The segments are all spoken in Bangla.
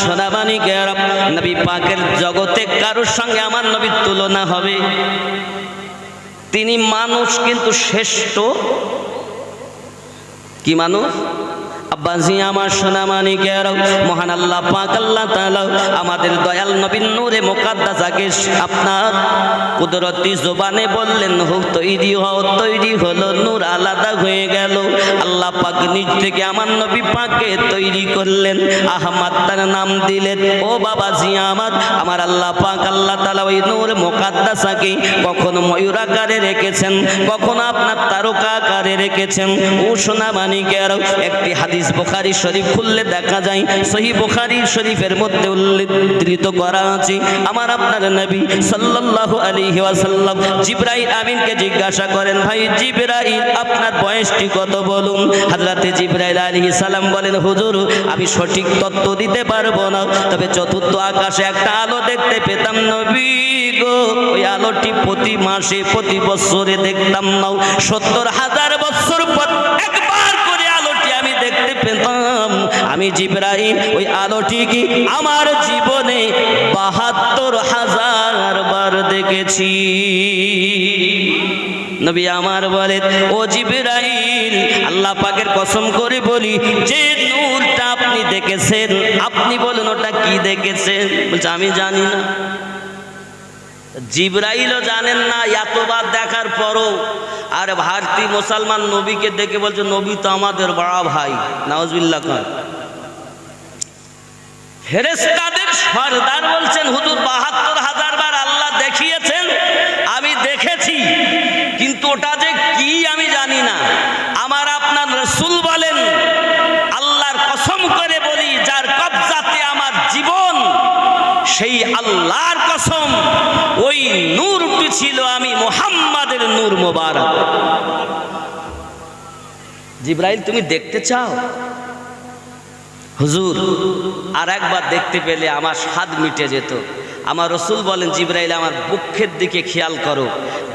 সোনামানিকেরা, নবী পাকের জগতে কারোর সঙ্গে আমার নবীর তুলনা হবে? তিনি মানুষ কিন্তু শ্রেষ্ঠ। কি মানুষ? আব্বাজি আমার সোনামানিকেরা, মহান আল্লাহ পাক আল্লাহ তাআলা আমাদের দয়াল নবীর নূরে মুকাদ্দাসাকে আপনার কুদরতি জবানে বললেন, হোক তৈরি হও, তৈরি হলো, নূর আলাদা হয়ে গেল। আল্লাহ পাক নিজ থেকে আমার নবী পাককে তৈরি করলেন, আহমদ তার নাম দিলেন। ও বাবাজি আমার আল্লাহ পাক আল্লাহ তাআলা ওই নূর মুকাদ্দাসাকে কখনো ময়ূরাকারে রেখেছেন, কখনো আপনার তারকা আকারে রেখেছেন। ও সোনামানিকেরা, একটি হাদিস বুখারী শরীফ খুললে দেখা যায়, সহিহ বুখারী শরীফের মধ্যে উল্লেখিত করা আছে, আমার আপনার নবী সাল্লাল্লাহু আলাইহি ওয়াসাল্লাম জিবরাইল আমিনকে জিজ্ঞাসা করেন, ভাই জিবরাইল আপনার বয়সটি কত বলুন। হযরতে জিবরাইল আলাইহিস সালাম বলেন, হুজুর আমি সঠিক তথ্য দিতে পারবো না, তবে চতুর্থ আকাশে একটা আলো দেখতে পেতাম নবী গো। ওই আলোটি প্রতি মাসে প্রতি বছরে দেখতাম না, ৭০,০০০ বছর পর একবার করে আলোটি আমি দেখতে পেতাম। আমি জিবরাইল ওই আলোটি কি আমার জীবনে ৭২,০০০ বার দেখেছি। নবী আমার বলেন, ও জিবরাইল আল্লাহ পাকের কসম করে বলি, যে নূরটা আপনি দেখেছেন, আপনি বলুন ওটা কি দেখেছেন? বলছে আমি জানি না। জিবরাইলও জানেন না, এতবার দেখার পরও। আর ভারতীয় মুসলমান নবীকে দেখে বলছে, নবী তো আমাদের বড় ভাই। নাউজুবিল্লাহ। ফেরেশতাদের সরদার বলছেন, হুজুর ৭২,০০০ বার আল্লাহ দেখিয়েছেন, আমি দেখেছি, কিন্তু ওটা যে কি আমি জানি না। আমার আপনার রাসূল বলেন, আল্লাহর কসম করে বলি, যার কবজাতে আমার জীবন, সেই আল্লাহর কসম, ওই নূরটি ছিল আমি মুহাম্মাদের নূর মোবারক। জিবরাইল তুমি দেখতে চাও? হুজুর আর একবার দেখতে পেলে আমার স্বাদ মিটে যেত। আমার রাসূল বলেন, জিবরাইল আমার বুকের দিকে খেয়াল করো,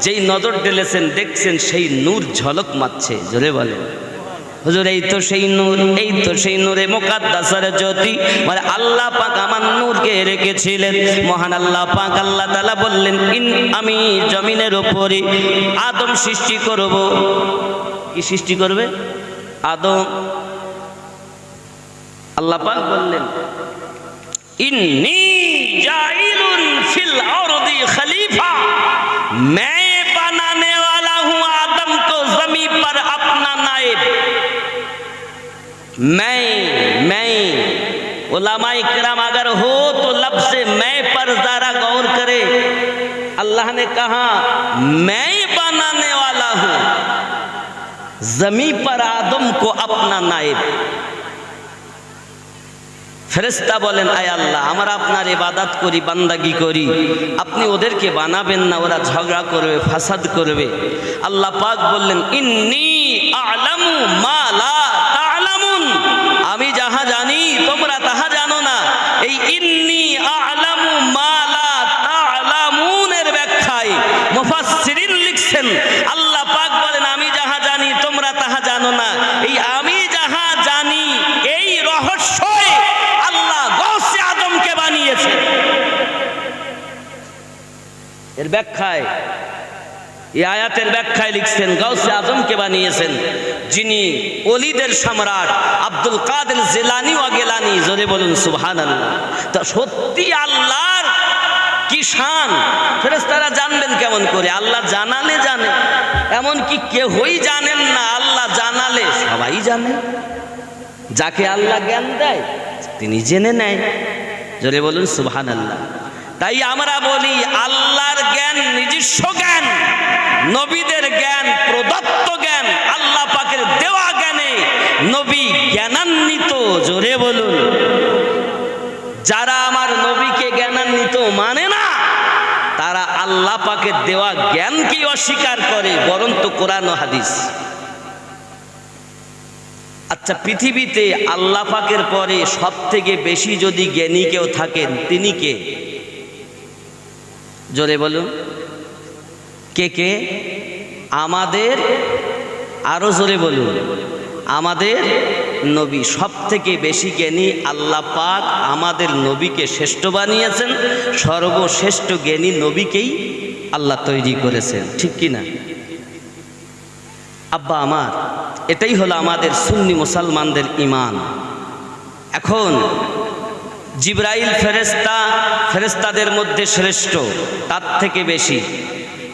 যেই নজর ঢেলেছেন দেখছেন সেই নূর ঝলক মারছে। জোরে বলেন হুজুর, এই তো সেই নূর, এই তো সেই নূরে মুকাদ্দাসার জ্যোতি। মানে আল্লাহ পাক আমার নূরকে রেখেছিলেন। মহান আল্লাহ পাক আল্লাহ তাআলা বললেন, আমি জমিনের উপরে আদম সৃষ্টি করব। কি সৃষ্টি করবে? আদম। আল্লাহ পাক বললেন, ইন্নী জাইলুন ফিল আরদি খলিফা, मैं बनाने वाला हूं आदम को जमीन पर अपना नायब। मैं उलमाए किराम अगर हो तो लफ्ज़ मैं पर जरा गौर करे। अल्लाह ने कहा मैं बनाने वाला हूं जमीन पर आदम को अपना नायब। ফেরেশতা বলেন, আয় আল্লাহ, আমরা আপনার ইবাদত করি, বান্দাগি করি, আপনি ওদেরকে বানাবেন না, ওরা ঝগড়া করবে, ফাসাদ করবে। আল্লাহ পাক বললেন, ইন্নী আ'লামু মা লা তা'লামুন, আমি যাহা জানি তোমরা তাহা জানো না। এই ইন্নী আ'লামু মা লা তা'লামুন এর ব্যাখ্যায় মুফাসসিরিন লিখছেন, আল্লাহ পাক বলেন, আমি যাহা জানি তোমরা তাহা জানো না। এই আমি যাহা জানি এই রহস্য এর ব্যাখ্যায়, এই আয়াতের ব্যাখ্যায় লিখছেন, গাউসে আজমকে বানিয়েছেন যিনি ওলিদের সম্রাট আব্দুল কাদের জিলানী ওয়া গিলানী। জোরে বলুন সুবহানাল্লাহ। তা সত্যি আল্লাহর কি শান, ফেরেশতারা জানবেন কেমন করে? আল্লাহ জানালে জানে, এমন কি কেউই জানেন না, আল্লাহ জানালে সবাই জানে। যাকে আল্লাহ জ্ঞান দেয় তিনি জেনে নেয়। জোরে বলুন সুবহানাল্লাহ। তাই আমরা বলি, আল্লাহর জ্ঞান নিজস্ব জ্ঞান, নবীদের জ্ঞান প্রদত্ত জ্ঞান, আল্লাহ পাকের দেওয়া জ্ঞানে নবী জ্ঞানান্বিত। জোরে বলুন। যারা আমার নবীকে জ্ঞানান্বিত মানে না, তারা আল্লাহ পাকের দেওয়া জ্ঞানকে অস্বীকার করে, বরঞ্চ কোরআন ও হাদিস। আচ্ছা, পৃথিবীতে আল্লাহ পাকের পরে সব থেকে বেশি যদি জ্ঞানী কেউ থাকেন, তিনি কে? জোরে বলুন, কে কে? আমাদের, আরো জোরে বলুন, আমাদের নবী, সব থেকে বেশি জ্ঞানী আল্লাহ পাক আমাদের নবীকে শ্রেষ্ঠ বানিয়েছেন। সর্বশ্রেষ্ঠ জ্ঞানী নবীকেই আল্লাহ তৈরি করেছেন, ঠিক কি না? আব্বা আমার, এটাই হলো আমাদের সুন্নি মুসলমানদের ঈমান। এখন জিবরাইল ফেরেশতা ফেরেশতাদের মধ্যে শ্রেষ্ঠ, তার থেকে বেশি।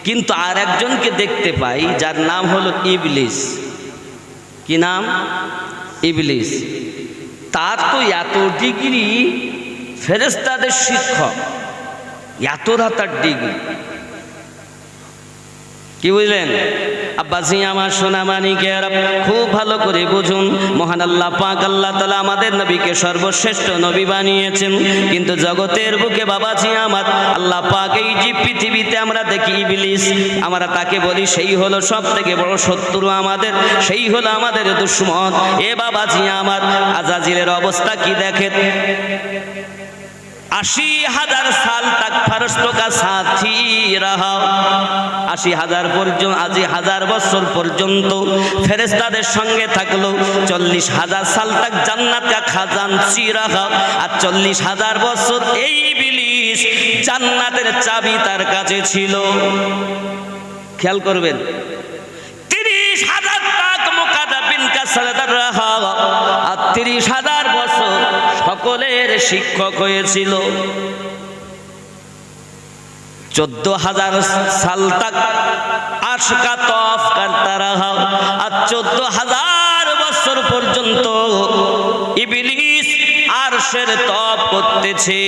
কিন্তু আর একজনকে দেখতে পাই যার নাম হলো ইবলিস। কি নাম? ইবলিস। তার তো এত ডিগ্রি, ফেরেশতাদের শিক্ষক, এতটা তার ডিগ্রি। কি বুঝলেন আব্বাসি আমার সোনা মানিকের? খুব ভালো করে বুঝুন, মহান আল্লাহ পাক আল্লাহ তাআলা আমাদের নবীকে সর্বশ্রেষ্ঠ নবী বানিয়েছেন। কিন্তু জগতের বুকে বাবাজি আমার আল্লাহ পাক এই যে পৃথিবীতে আমরা দেখি ইবলিস, আমরা তাকে বলি সেই হলো সব থেকে বড় শত্রু আমাদের, সেই হলো আমাদের দুশমন। এ বাবাজি আমার, আজাজিলের অবস্থা কি দেখেন। 80,000 साल तक फरिश्तों का साथी रहा। 80,000 পর্যন্ত, 80,000 বছর পর্যন্ত ফেরেশতাদের সঙ্গে থাকলো। 40,000 साल तक জান্নাত का খাজানচি রাখা। আর 40,000 বছর এই ইবলিস জান্নাতের চাবি তার কাছে ছিল। খেয়াল করবেন, 30,000 तक মুকাদ্দাবিন কা সরদার রাখা। আর 30,000 বছর সকলের শিক্ষক হয়েছিল। 14,000 साल तक अर्श का तौफ करता रहा। আর 14,000 বছর পর্যন্ত ইবলিস আরশের তওয়াফ করতেছে।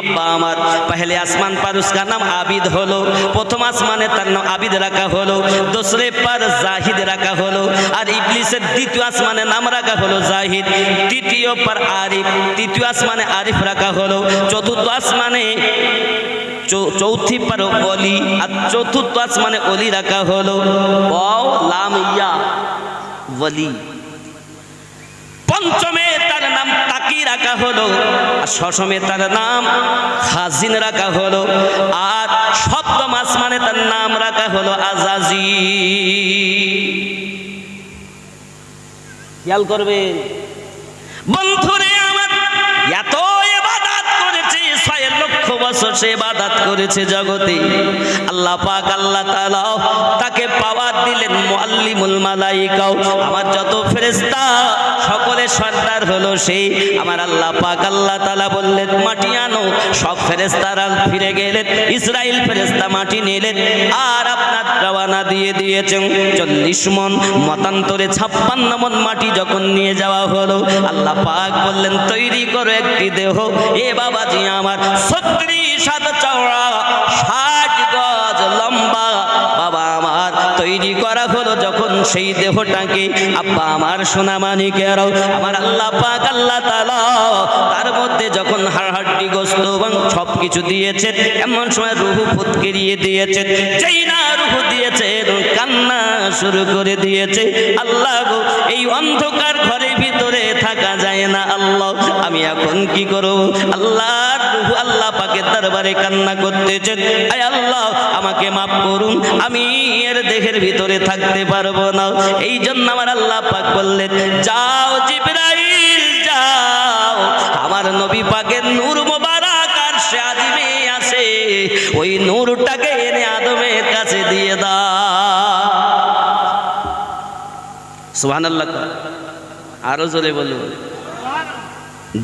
আব্বা আমার, पहले आसमान पर उसका नाम आबिद হলো, প্রথম আসমানে তার নাম আবিদ রাখা হলো, दूसरे पर জাহিদ রাখা হলো। আর ইবলিসের দ্বিতীয় আসমানে নাম রাখা হলো জাহিদ, তৃতীয় पर আরিফ, তৃতীয় আসমানে আরিফ রাখা হলো, চতুর্থ আসমানে চৌথি पर ওলি, আর চতুর্থ আসমানে ওলি রাখা হলো। ওয়াও লাম ইয়া ওলি। পঞ্চমে তার নাম তাকি রাখা হলো, আর ষষ্ঠমে তার নাম খাজিন রাখা হলো, আর সপ্তম আসমানে তার নাম রাখা হলো আজাজিল। খেয়াল করবেন বন্ধুরে আমার, এত ইবাদত করেছে, 6 লক্ষ বছর সে ইবাদত করেছে জগতে। আল্লাহ পাক আল্লাহ তাআলা তাকে পাওয়ার দিলেন মুআল্লিমুল মালাইকা। আমার যত ফেরেশতা সকলে সর্দার হলো সেই। আমার আল্লাহ পাক আল্লাহ তাআলা বললেন মাটি আনো, সব ফেরেশতারা ফিরে গেলেন। ইসরাইল ফেরেশতা মাটি নিলেন, আর আপনার রওনা দিয়ে দিয়েছেন 40 মণ। মতান্তরে 56 মণ মাটি যখন নিয়ে যাওয়া হলো, আল্লাহ পাক বললেন তৈরি করো একটি দেহ। এ বাবাজি আমার, 36 হাত চওড়া, 60 গজ লম্বা। বাবা আমার, তৈরি করা হলো যখন সেই দেহটাকে, আব্বা আমার সোনা মানিকেরাও, আমার আল্লাহ পাক আল্লাহ তাআলা তার মধ্যে যখন হাড়হাড্ডি গোশত এবং সব কিছু দিয়েছেন, এমন সময় রূহ ফুৎকিরিয়ে দিয়েছেন। যেই না রূহ দিয়েছেন, কান্না শুরু করে দিয়েছে। আল্লাহ গো, এই অন্ধকার ঘরের ভিতরে থাকা যায় না। আল্লাহ, আমি এখন কি করব? আল্লাহর রূহ আল্লাহ পাকের দরবারে কান্না করতেছেন, আয় আল্লাহ আমাকে মাফ করুন, আমি এর দেহের ভিতরে থাকতে পারবো না। এই জন্য আমার আল্লাহ পাক বললেন, যাও জিবরাইল যাও, আমার নবী পাকের নূর মোবারক আরশে আজিমে আছে, ওই নূরটাকে এনে আদমের কাছে দিয়ে দাও। সুবহানাল্লাহ। আরো জোরে বলুন।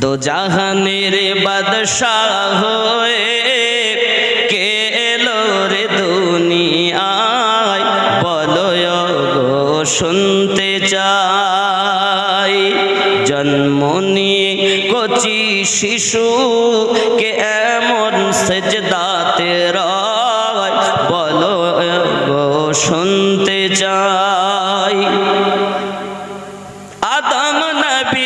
দো জাহানের বাদশাহ হয়ে কে এলো রে দুনিয়ায়, বলো গো শুনতে চাই। জন্ম নিয়ে কচি শিশু কে এমন সেজদাতে রয়, বলো গো শুনতে চাই। আদম নবী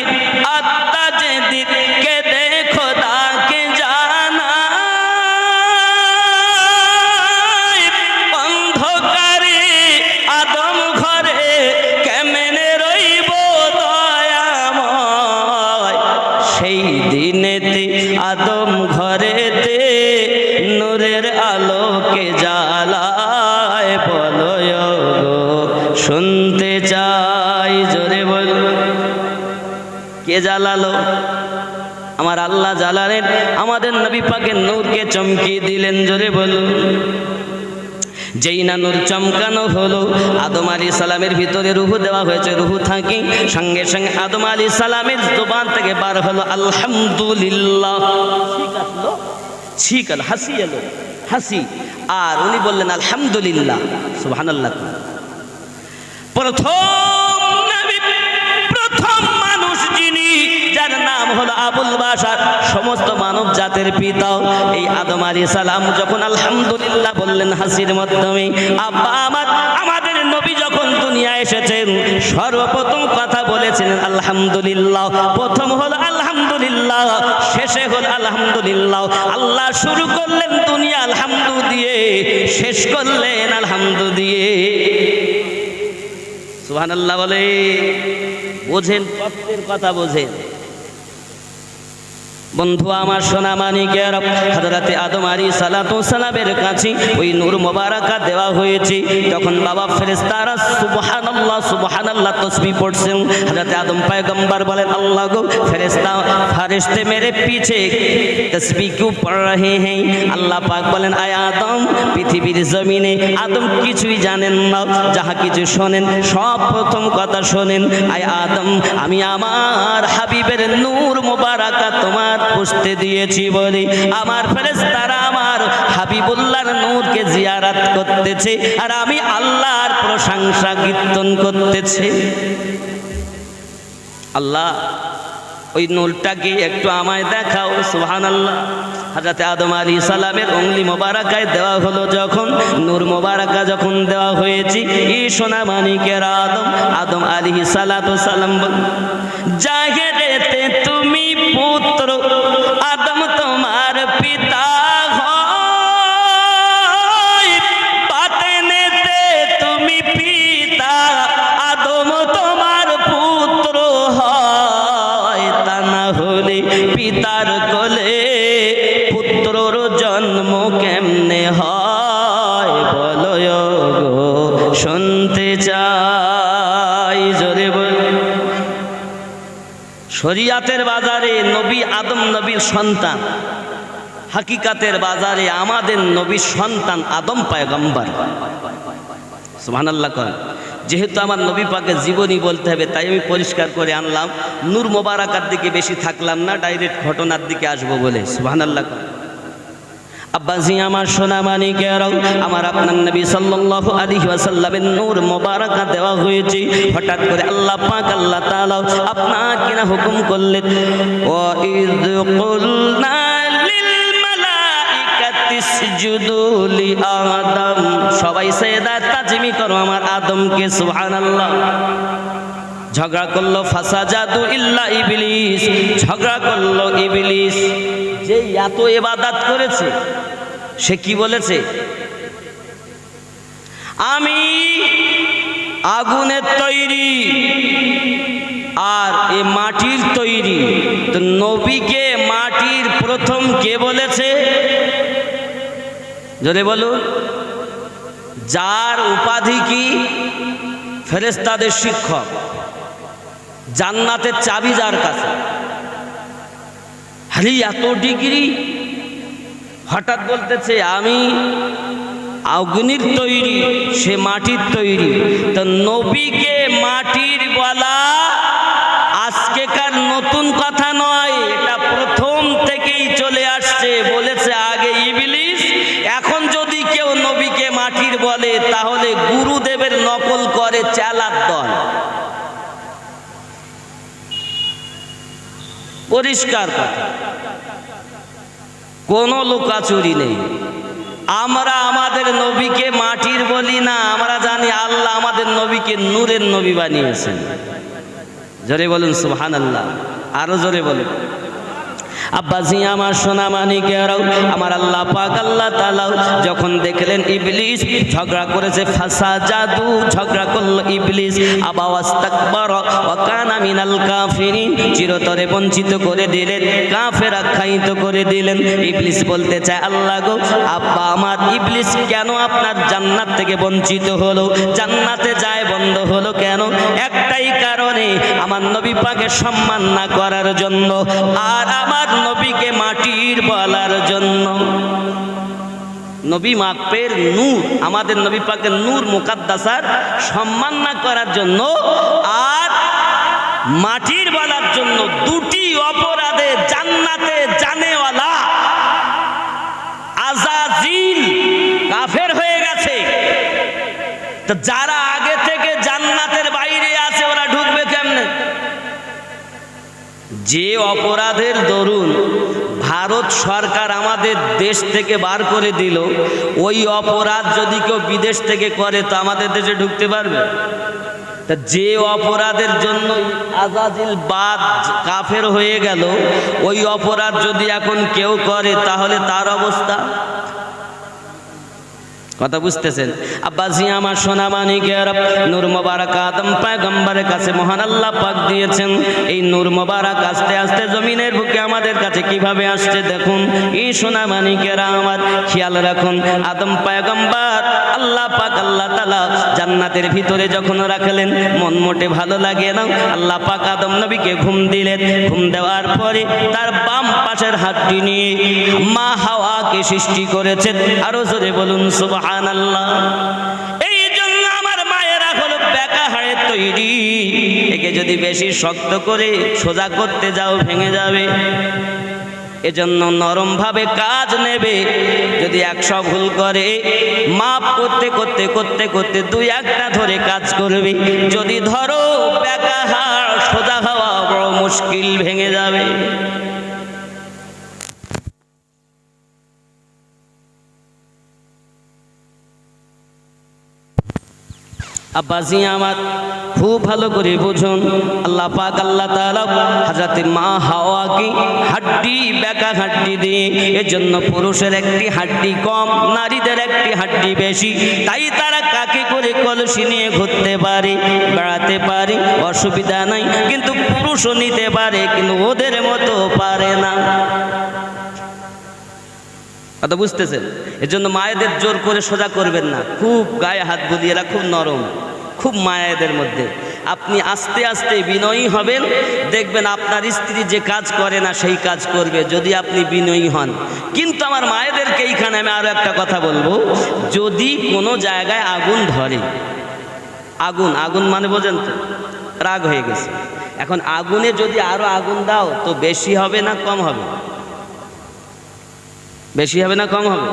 আত্মা যেদিন কে দেখো তাকে জানা, অন্ধকারে আদম ঘরে কেমনে রইব দয়াময়। সেই দিনেতে আদম ঘরেতে নূরের আলোকে জ্বালায়, বলো গো শুনতে চাই। জোরে বল। কে জ্বালালো? আমার আল্লাহ জ্বালালেন, আমাদের নবী পাকের নূরকে চমকিয়ে দিলেন। জোরে বলুন। যেই না নূর চমকানো হলো, আদম আলাইহিস সালামের ভিতরে রূহ দেওয়া হয়েছে, রূহ থাকি সঙ্গে সঙ্গে আদম আলাইহিস সালামের জবান থেকে বার হলো আলহামদুলিল্লাহ। ঠিক আলো, হাসি এলো, হাসি। আর উনি বললেন আলহামদুলিল্লাহ, সুবহানাল্লাহ। প্রথম নবী, প্রথম মানুষ যিনি, যার নাম হলো আবুল বাশার, সমস্ত মানব জাতির পিতা, এই আদম আলাইহিস সালাম যখন আলহামদুলিল্লাহ বললেন হাসির মাধ্যমে, আব্বা আমার, আমাদের নবী যখন দুনিয়ায় এসেছেন সর্বপ্রথম কথা বলেছেন আলহামদুলিল্লাহ। প্রথম হলো আলহামদুলিল্লাহ, শেষে হলো আলহামদুলিল্লাহ। আল্লাহ শুরু করলেন দুনিয়া আলহামদু দিয়ে, শেষ করলেন আলহামদু দিয়ে। সুবহানাল্লাহ বলে। বোঝেন, তত্ত্বের কথা বোঝেন। বন্ধু আমার, সোনা মানিকের, হযরতে আদম আলাইহিস সালাতু সালামের কাছে ওই নূর মোবারকা দেওয়া হয়েছে। তখন বাবা ফেরেশতারা সুবহানাল্লাহ সুবহানাল্লাহ তাসবিহ পড়ছেন। হযরতে আদম পয়গম্বর বলেন, আল্লাহ গো, ফেরেশতে মেরে পিছে তাসবিহ কিউ পড় রহে हैं? আল্লাহ পাক বলেন, আয় আদম, পৃথিবীর জমিনে আদম কিছুই জানেন না, যাহা কিছু শোনেন সব প্রথম কথা শোনেন। আয় আদম, আমি আমার হাবিবের নূর মোবারকা তোমার পুষতে দিয়েছি বলে আমার ফেরেশতারা আমার হাবিবুল্লাহর নূরকে জিয়ারত করতেছে, আর আমি আল্লাহর প্রশংসা কীর্তন করতেছি। আল্লাহ, ওই নূরটাকে একটু আমায় দেখাও। সুবহানাল্লাহ। হযরতে আদম আলাইহিস সালামের উংলি মোবারকায় দেওয়া হলো, যখন নূর মোবারকা যখন দেওয়া হয়েছে, এই সোনা মানিকের আদম আলাইহিস সালাতু সালাম জাহেরেতে তুমি পুত্র, আদম তোমার পিতা হয়, বাতেনেতে তুমি পিতা, আদম তোমার পুত্র হয়। তা না হলে পিতার কোলে পুত্রর জন্ম কেমনে হয়? বলো গো, শুনতে চাই। জোরে বল। শরিয়াতের বাজারে নবী আদম নবীর সন্তান, হাকিকাতের বাজারে আমাদের নবীর সন্তান আদম পয়গম্বর। সুবহানাল্লাহ। যেহেতু আমার নবী পাকের জীবনী বলতে হবে, তাই আমি পরিষ্কার করে আনলাম। নূর মোবারকার দিকে বেশি থাকলাম না, ডাইরেক্ট ঘটনার দিকে আসবো বলে। সুবহানাল্লাহ। আব্বাজি আমার, সোনা মানিকেরাও আমার, আপনার নবী সাল্লাল্লাহু আলাইহি ওয়াসাল্লামের নূর মোবারকা দেওয়া হয়েছে। হঠাৎ করে আল্লাহ পাক, আল্লাহ তাআলা আপনাকে না হুকুম করলেন, ওয়া ইয কুলনা লিল মালাইকাতি ইসজুদু লি আদম, সবাই সাজদা তাজমি করো আমার আদমকে। সুবহানাল্লাহ। ঝগড়া করলো ফাসাজাদু ইল্লা ইবলিস, ঝগড়া করলো ইবলিস। যে এত ইবাদত করেছে, সে কি বলেছে? আমি আগুনের তৈরি আর এ মাটির তৈরি। তো নবীকে মাটির প্রথম কে বলেছে? জোরে বলুন। যার উপাধি কি? ফেরেশতাদের শিক্ষক, জান্নাতের চাবি যার কাছে। আরে এত ডিগ্রি, হঠাৎ বলতেছে আমি আগুনের তৈরি, সে মাটির তৈরি। তো নবীকে মাটির বলা আজকেকার নতুন কথা নয়, এটা প্রথম থেকেই চলে আসছে। বলেছে আগে ইবলিস, এখন যদি কেউ নবীকে মাটির বলে তাহলে গুরুদেবের নকল করে চালাক দল। পরিষ্কার কথা, কোনো লুকাচুরি নেই। আমরা আমাদের নবীকে মাটির বলি না, আমরা জানি আল্লাহ আমাদের নবীকে নূরের নবী বানিয়েছেন। জোরে বলুন সুবহানাল্লাহ। আরো জোরে বলুন। আব্বাজি আমার সোনা মানিকেরাও, আমার আল্লাহ পাক আল্লাহ তাআলা যখন দেখলেন ইবলিস ঝগড়া করেছে, ফাসাজাদু ঝগড়া করলো ইবলিস, আবা ওয়াস্তাকবারা ওয়া কানা মিনাল কাফিরিন, চিরতরে বঞ্চিত করে দিলেন, কাফের আখ্যায়িত করে দিলেন। ইবলিস বলতে চায়, আল্লাহ গো, আব্বা আমার ইবলিস কেন আপনার জান্নাত থেকে বঞ্চিত হলো, জান্নাতে যায় বন্ধ হলো কেন? একটাই কারণে, আমার নবী পাকের সম্মান না করার জন্য আর আমার নবীকে মাটির বলার জন্য। নবী মাপের নূর, আমাদের নবী পাকের নূর মুকাদ্দাসার সম্মান না করার জন্য আর মাটির বলার জন্য, দুটি অপরাধে জান্নাতে জানেওয়ালা আযাজিল কাফের হয়ে গেছে। তো যারা আগে থেকে জান্নাতের বাইরে আছে ওরা ঢুকবে কেমনে? যে অপরাধের দরুন ভারত সরকার আমাদের দেশ থেকে বার করে দিল, ওই অপরাধ যদি কেউ বিদেশ থেকে করে তো আমাদের দেশে ঢুকতে পারবে? তা যে অপরাধের জন্য আযাজিল বাদ কাফের হয়ে গেল, ওই অপরাধ যদি এখন কেউ করে তাহলে তার অবস্থা। কথা বুঝতেছেন? আব্বাজি আমার সোনা মানিকের, নূর মোবারক আদম পয়গম্বরের কাছে মহান আল্লাহ পাক দিয়েছেন। এই নূর মোবারক আস্তে আস্তে জমিনের বুকে আমাদের কাছে কিভাবে আসছে দেখুন। এই সোনা মানিকেরা আমার খেয়াল রাখুন, আদম পয়গম্বর আল্লাহ পাক আল্লাহ তাআলা জান্নাতের ভিতরে যখন রাখলেন, মন মোটে ভালো লাগে না। আল্লাহ পাক আদম নবীকে ঘুম দিলেন। ঘুম দেওয়ার পরে তার বাম পাশের হাতটি নিয়ে মা হাওয়াকে সৃষ্টি করেছেন। আরো জোরে বলুন সুবহানাল্লাহ। এই জন্য আমার মায়েরা হলো বেকা হাড়ের তৈরি, একে যদি বেশি শক্ত করে সোজা করতে যাও ভেঙে যাবে। এজন্য নরম ভাবে কাজ নেবে। যদি 100 ভুল করে মাপ করতে করতে করতে করতে 2-1টা ধরে কাজ করবে। যদি ধরো বেকা হাড়, সোজা হওয়া বড় মুশকিল, ভেঙে যাবে। আব্বাজি আমার খুব ভালো করে বুঝুন, আল্লাহ পাক আল্লাহ তাআলা হযরত মা হাওয়াকে হাড্ডি বেকা হাড্ডি দিয়ে, এজন্য পুরুষের একটি হাড্ডি কম, নারীদের একটি হাড্ডি বেশি। তাই তারা কাকে করে কলসি নিয়ে ঘুরতে পারে, বেড়াতে পারে, অসুবিধা নাই। কিন্তু পুরুষও নিতে পারে, কিন্তু ওদের মতো পারে না। কথা বুঝতেছেন? এজন্য মায়েদের জোর করে সোজা করবেন না। খুব গায়ে হাত বুলিয়ে, এরা খুব নরম, খুব মায়েদের মধ্যে। আপনি আস্তে আস্তে বিনয়ী হবেন, দেখবেন আপনার স্ত্রী যে কাজ করে না সেই কাজ করবে, যদি আপনি বিনয়ী হন। কিন্তু আমার মায়েদেরকে এইখানে আমি আরো একটা কথা বলবো, যদি কোনো জায়গায় আগুন ধরে, আগুন আগুন মানে বোঝেন তো, রাগ হয়ে গেছে, এখন আগুনে যদি আরো আগুন দাও তো বেশি হবে না কম হবে? বেশি হবে না কম হবে?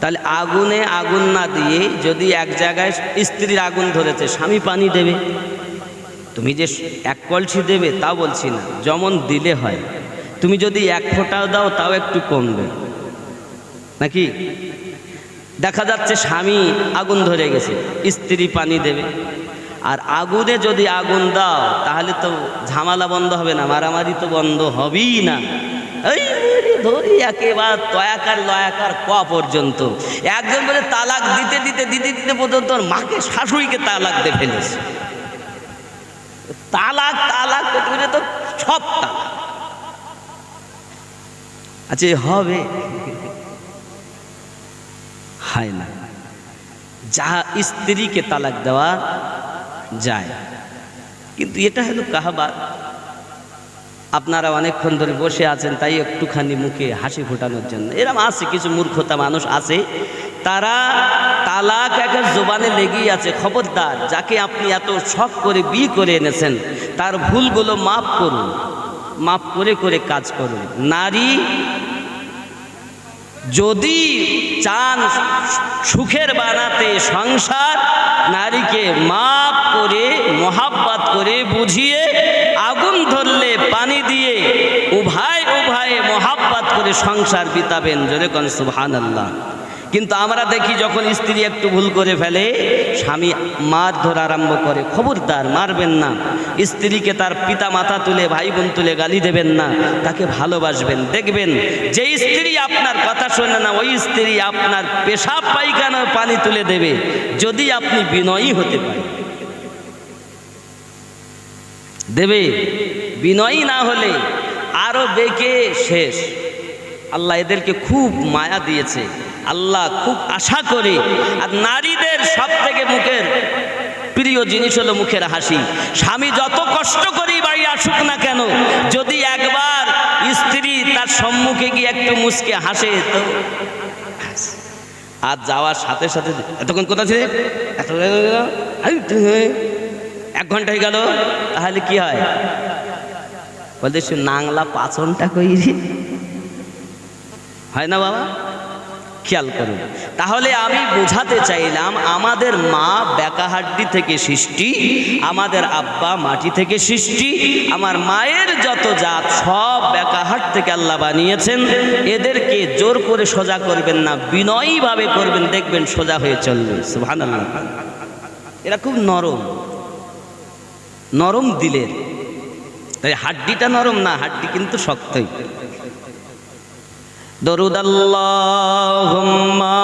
তাহলে আগুনে আগুন না দিয়ে যদি এক জায়গায় স্ত্রীর আগুন ধরেছে, স্বামী পানি দেবে, তুমি যে 1 কলসি দেবে তা বলছি না, যেমন দিলে হয়। তুমি যদি 1 ফোঁটাও দাও তাও একটু কমবে নাকি? দেখা যাচ্ছে স্বামী আগুন ধরে গেছে, স্ত্রী পানি দেবে। আর আগুনে যদি আগুন দাও তাহলে তো ঝামেলা বন্ধ হবে না, মারামারি তো বন্ধ হবেই না। এই ধরি একেবারে তয়াকার লয়াকার ক পর্যন্ত। একজন বলে তালাক দিতে দিতে দিতে দিতে পর্যন্ত ওর মাকে শাশুড়িকে তালাক দিয়ে ফেলেছে। তালাক তালাক করতে তো সব তালাক। আচ্ছা হবে? হয় না। যা স্ত্রীকে তালাক দেওয়া যায়, কিন্তু এটা হলো কাহাবাত। আপনারা অনেকক্ষণ ধরে বসে আছেন তাই একটুখানি মুখে হাসি ফোটানোর জন্য। এরকম আছে কিছু মূর্খতা মানুষ আছে, তারা তালাক একটা জোবানে লেগেই আছে। খবরদার, যাকে আপনি এত শখ করে বিয়ে করে এনেছেন তার ভুলগুলো মাফ করুন, মাফ করে করে কাজ করুন। নারী যদি চান সুখের বানাতে সংসার, নারীকে মাফ করে মোহাব্বত করে বুঝিয়ে, আগুন ধরলে পানি দিয়ে উভয় উভয়ে মোহাব্বত করে সংসার বিতাবেন। জোরে কোন সুবহানাল্লাহ। কিন্তু আমরা দেখি যখন স্ত্রী একটু ভুল করে ফেলে স্বামী মারধর আরম্ভ করে। খবরদার, মারবেন না। স্ত্রীকে তার পিতা মাতা তুলে, ভাই বোন তুলে গালি দেবেন না, তাকে ভালোবাসবেন। দেখবেন যে স্ত্রী আপনার কথা শোনে না, ওই স্ত্রী আপনার পেশাব পায়খানার পানি তুলে দেবে, যদি আপনি বিনয়ী হতে পারেন। দেবে, বিনয়ী না হলে আরো বেঁকে শেষ। আল্লাহ এদেরকে খুব মায়া দিয়েছে, আল্লাহ খুব আশা করে। আর নারীদের সব থেকে মুখের প্রিয় জিনিস হলো মুখের হাসি। স্বামী যত কষ্ট করেই বাড়ি আসুক না কেন, যদি একবার স্ত্রী তার সম্মুখে গিয়ে একটু মুচকে হাসে, তো আর যাওয়ার সাথে সাথে এতক্ষণ কোথায় ছিলে, 1 ঘন্টা হয়ে গেল, তাহলে কি হয়? বলতে নাংলা পাচনটা কইরি হয় না বাবা? খেয়াল করুন। তাহলে আমি বোঝাতে চাইলাম, আমাদের মা বেকাহাড্ডি থেকে সৃষ্টি, আমাদের আব্বা মাটি থেকে সৃষ্টি, আমার মায়ের যত জাত সব বেকাহাট থেকে আল্লাহ বানিয়েছেন। এদেরকে জোর করে সোজা করবেন না, বিনয়ীভাবে করবেন, দেখবেন সোজা হয়ে চলবে। সুবহানাল্লাহ। এরা খুব নরম, নরম দিলের। তাই হাড্ডিটা নরম না, হাড্ডি কিন্তু শক্তই। দরুদ আল্লাহুম্মা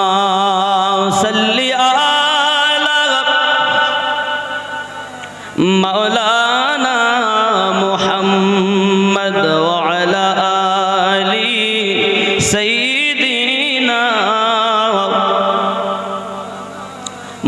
সাল্লি আলা মাওলানা মুহাম্মদ ওয়া আলা আলি সাইয়্যিদিনা।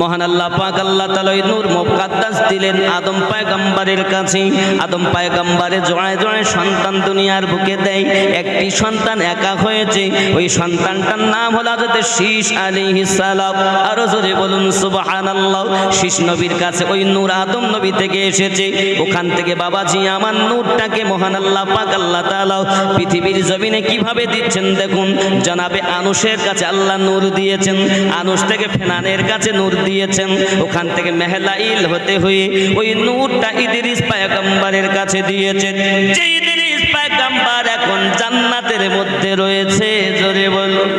মহান আল্লাহ পাক আল্লাহ তাআলা নূর মুকাদ্দাস দিলেন আদম পয়গম্বরের কাছে। আদম পয়গম্বরে জোড়ায় জোড়ায় সন্তান দুনিয়ার বুকে দেয়। একটি সন্তান একা হয়েছে, ওই সন্তানটার নাম হলো হযরত শীশ আলাইহিস সালাম। আর জোরে বলুন সুবহানাল্লাহ। শীশ নবীর কাছে ওই নূর আদম নবী থেকে এসেছে। ওখান থেকে বাবাজি আমার নূরটাকে মহান আল্লাহ পাক আল্লাহ তাআলা পৃথিবীর জমিনে কিভাবে দিচ্ছেন দেখুন। জনাবে আনুশের কাছে আল্লাহ নূর দিয়েছেন, আনুশ থেকে ফেনানের কাছে নূর দিয়েছেন, ওখান থেকে মেহলাইল হতে হয়ে ওই নূরটা ইদ্রিস পয়গম্বরের কাছে দিয়েছেন। যে ইদ্রিস পয়গম্বর এখন জান্নাতের মধ্যে রয়েছে। জোরে বলুন।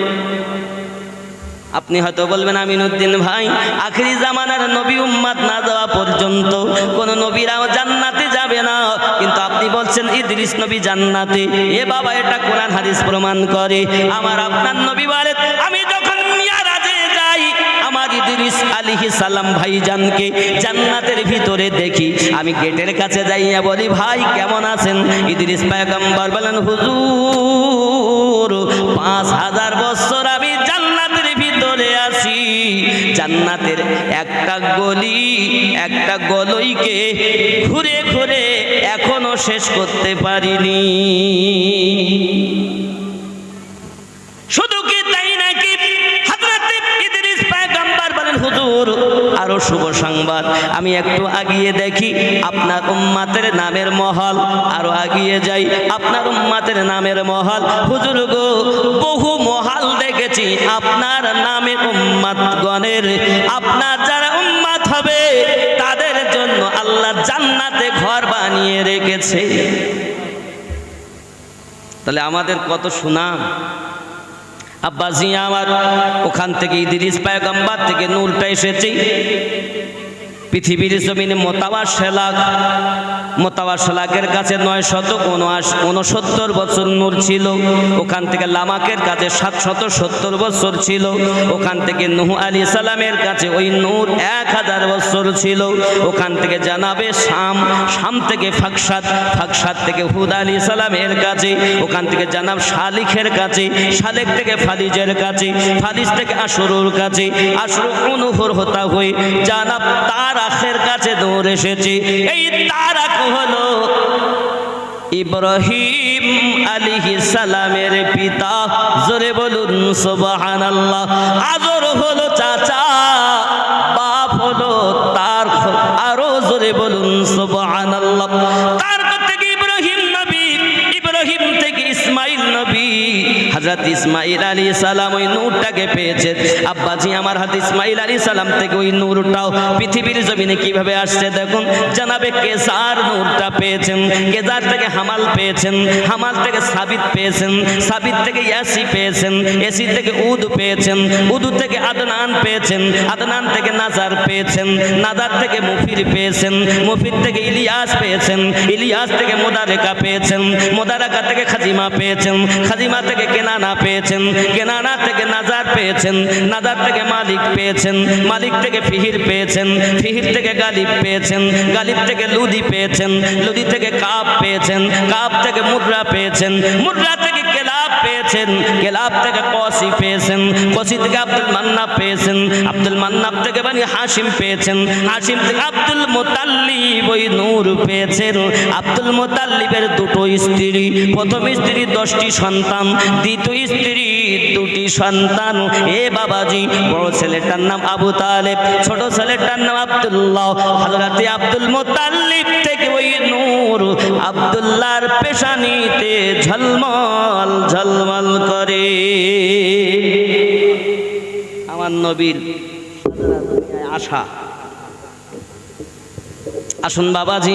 আপনি হয়তো বলবেন আমিনুদ্দিন ভাই, আখিরি জামানার নবী উম্মত না যাওয়া পর্যন্ত কোন নবীরাও জান্নাতে যাবে না, কিন্তু আপনি বলছেন ইদ্রিস নবী জান্নাতে। এ বাবা, এটা কোরআন হাদিস প্রমাণ করে। আমার আপনার নবী বলে, আমি যখন মিরাজে যাই আমার ইদ্রিস আলাইহিস সালাম ভাইজানকে জান্নাতের ভিতরে দেখি, আমি গেটের কাছে যাইয়া বলি, ভাই কেমন আছেন? ইদ্রিস পয়গম্বর বলেন, হুজুর 5000 বছর আমি জান্নাতের ভিতরে আছি, জান্নাতের একটা গলি একটা গলইকে ঘুরে ঘুরে এখনো শেষ করতে পারিনি। শুধু কি তাই নাকি? হযরত ইদ্রিস পয়গম্বর বলেন, হুজুর আরো শুভ সংবাদ, আমি একটু আগিয়ে দেখি আপনার উম্মতের নামের মহল, আরো আগিয়ে যাই আপনার উম্মতের নামের মহল। হুজুর গো, বহু মহল দেখেছি আপনার নামে উম্মতগণের। আপনার যারা উম্মত হবে তাদের জন্য আল্লাহ জান্নাতে ঘর বানিয়ে রেখেছে। তাহলে আমাদের কত সুনাম। আব্বাজি আমার, ওখান থেকে ইদ্রিস পয়গম্বর থেকে নূরটা এসেছে পৃথিবীর জমিনে। মোতাওয়াশলাকের কাছে 969 বছর নূর ছিল। ওখান থেকে লামাকের কাছে 770 বছর ছিল। ওখান থেকে নূহ আলাইহিস সালামের কাছে ওই নূর 1000 বছর ছিল। ওখান থেকে জানাবে শাম থেকে ফাকসাদ থেকে হুদ আলাইহিস সালামের কাছে। ওখান থেকে জানাব শালিখের কাছে, শালেক থেকে ফালিজের কাছে, ফালিজ থেকে আশরুর কাছে, আশরু অনুহর হতা হয়ে জানাব তারাখের কাছে দৌড় এসেছে। এই তারাক হলো ইব্রাহিম আলাইহিস সালামের পিতা। জোরে বলুন সুবহানাল্লাহ। আজর হলো চাচা, বাপ হলো তার। আরো জোরে বলুন সুবহানাল্লাহ। তার থেকে ইব্রাহিম নবী, ইব্রাহিম থেকে ইসমাইল নবী, হযরত ইসমাঈল আলাইহিস সালাম ওই নূরটাকে পেয়েছে। আব্বাজি আমার হাতে ইসমাঈল আলাইহিস সালাম থেকে ওই নূরটাও পৃথিবীর জমিনে কিভাবে আসছে দেখুন। জানাবে কেসার নূরটা পেয়েছেন, কেসার থেকে হামাল পেয়েছেন, হামাল থেকে সাবিত পেয়েছেন, সাবিত থেকে ইয়াসি পেয়েছেন, ইয়াসি থেকে উদ পেয়েছেন, উদ থেকে আদনান পেয়েছেন, আদনান থেকে নাজার পেয়েছেন, নাজার থেকে মুফির পেয়েছেন, মুফির থেকে ইলিয়াস পেয়েছেন, ইলিয়াস থেকে মুদারেকা পেয়েছেন, মুদারেকা থেকে খাজিমা পেয়েছেন, খাজিমা থেকে কেনানা পেয়েছেন, কেনানা থেকে নাজার পেয়েছেন, নাজার থেকে মালিক পেয়েছেন, মালিক থেকে ফিহির পেয়েছেন, ফিহির থেকে গালিব পেয়েছেন, গালিব থেকে লুদি পেয়েছেন, লুদি থেকে কাব পেয়েছেন, কাব থেকে মুদ্রা পেয়েছেন, মুদ্রা থেকে কেলাব পেয়েছেন, কেলাব থেকে কসি পেয়েছেন, কসি থেকে আব্দুল মান্নাব পেয়েছেন, আব্দুল মান্নাব থেকে বানি হাশিম পেয়েছেন, হাশিম থেকে আব্দুল মুতাল্লিব ওই নূর পেয়েছেন। আব্দুল মুতাল্লিবের দুটো স্ত্রী, প্রথম স্ত্রী 10টি সন্তান, দ্বিতীয় স্ত্রী 2টি সন্তান। এ বাবাজি, বড় ছেলেটার নাম আবু তালেব, ছোট ছেলেটার নাম আব্দুল্লাহ। হযরত আব্দুল মুতাল্লিব থেকে ওই নূর আব্দুল্লাহর পেশানিতে ঝলমল ঝলমল করে। আমার নবীর আশা। আসুন বাবাজি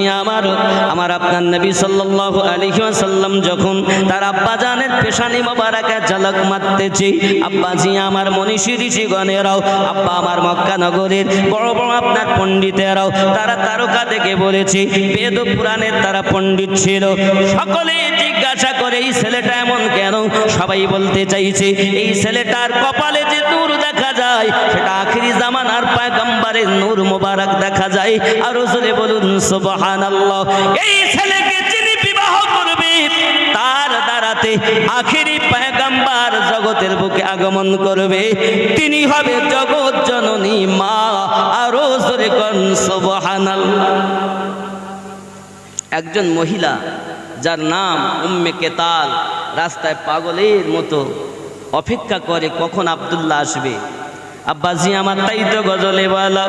আমার আপনার নবী সাল্লাল্লাহু আলাইহি ওয়াসাল্লাম যখন তার আব্বাজানের পেশানি মোবারকে ঝলক মারতেছে, আব্বাজি আমার মনীষী ঋষিগণেরাও, আব্বা আমার মক্কা নগরের বড় বড় আপনার পণ্ডিতেরাও তারা তারকা থেকে বলেছে, বেদ পুরাণের তারা পণ্ডিত ছিল। সকলে জিজ্ঞাসা করে এই ছেলেটা এমন কেন? সবাই বলতে চাইছে এই ছেলেটার কপালে যে নূর দেখা যায় সেটা আখিরি জামানার পয়গম্বরের নূর মোবারক দেখা যায়। আর রাসূলে বলুন সুবহানাল্লাহ। এই ছেলেকে যিনি বিবাহ করবে তার দ্বারাতে আখিরি পয়গম্বর জগতের বুকে আগমন করবে, তিনি হবে জগৎ জননী মা। আর রাসূলে কোন সুবহানাল্লাহ। একজন মহিলা যার নাম উম্মে কেতাল রাস্তায় পাগলের মতো অপেক্ষা করে কখন আব্দুল্লাহ আসবে। আব্বাজি আমার তাই তো গজলে বলা,